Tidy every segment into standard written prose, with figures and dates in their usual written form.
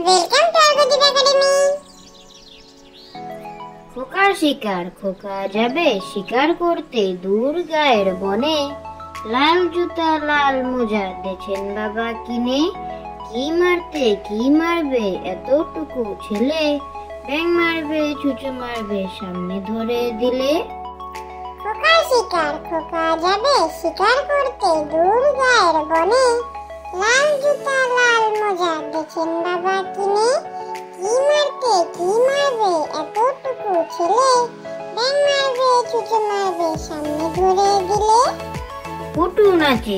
Welcome to আরগোদীপ academy. খোকার শিকার, খোকা যাবে শিকার করতে দূর গায়ের বনে। লাল জুতা লাল মোজা দেখেন বাবা কিনে। কি মারতে কি মারবে এতটুকু ছেলে, ব্যাং মারবে ছুঁচো মারবে সামনে ধরে দিলে। খোকার শিকার, খোকা যাবে শিকার করতে দূর গায়ের বনে। লাল জুতা লাল মোজা দেখেন বাবা কিনে। কি মারতে কি মারবে এতটুকু ছেলে, ব্যাং মারবে ছুঁচো মারবে সামনে ধরে দিলে। পুটু নাচে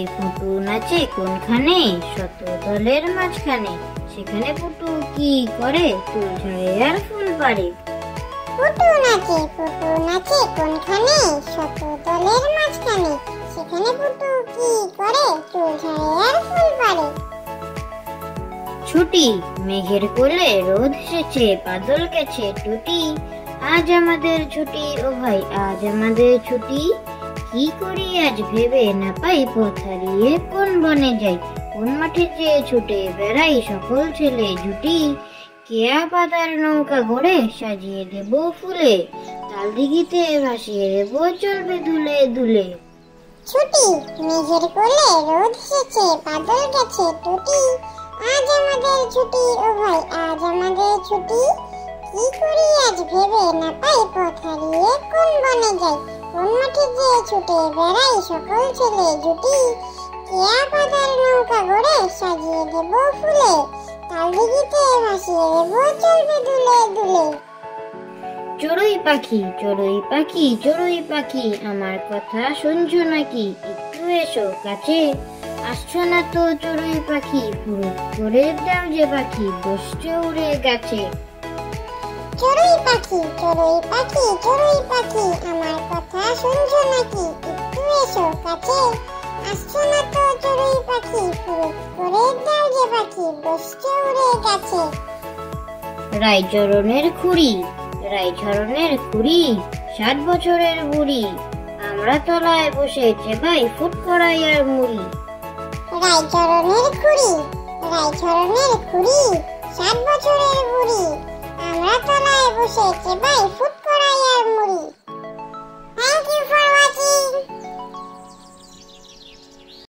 কোনখানে, শত দলের মাঝখানে। সেখানে পুটু কি করে, চুল ঝাড়ে আর ফুল পাড়ে। পুটু নাচে কোনখানে, শত দলের মাঝখানে। সেখানে পুটু কি করে, চুল ঝাড়ে আর ফুল পাড়ে। ছুটি মেঘের কোলে রোদ এসেছে, বাদল গেছে টুটি। আজ আমাদের ছুটি ও ভাই, আজ আমাদের ছুটি। কি করি আজ ভেবে না পাই, পথ হারিয়ে কোন বনে যাই। কোন মাঠে যেয়ে ছুটে বেড়াই সকল ছেলে জুটি। কেয়া পাতার নৌকা গড়ে সাজিয়ে দেব ফুলে, তাল দিঘিতে ভাসিয়ে দেব চলবে দুলে দুলে। ছুটি মেঘের কোলে রোদ এসেছে, বাদল গেছে টুটি। আজ আমাদের ছুটি ও ভাই, আজ আমাদের ছুটি। কি করি আজ ভেবে না পাই, পথ হারিয়ে কোন বনে যাই। কোন মাঠে যেয়ে ছুটে বেড়াই সকল ছেলে জুটি। কেয়া পাতার নৌকা গড়ে সাজিয়ে দেব ফুলে, তাল দিঘিতে ভাসিয়ে দেব চলবে দুলে দুলে। চড়ুই পাখি আমার কথা শুনছো নাকি, একটু এসো কাছে। আসছো না তো চড়ুই পাখি, পুরো করে দাও যে পাখি বসছে উড়ে গেছে। চড়ুই পাখি আমার কথা শুনছো নাকি, একটু এসো কাছে। আসছো না তো চড়ুই পাখি, পুরো করে দাও যে পাখি বসছে উড়ে গেছে। রায়চরণের খুড়ি 60 বছরের বুড়ি। আমরা তলায় বসে চেবাই ফুট করাই আর মুড়ি। রায়চরণের খুড়ি 60 বছরের বুড়ি। আমরা তলায় বসে চেবাই ফুট করাই আর মুড়ি। Thank you for watching.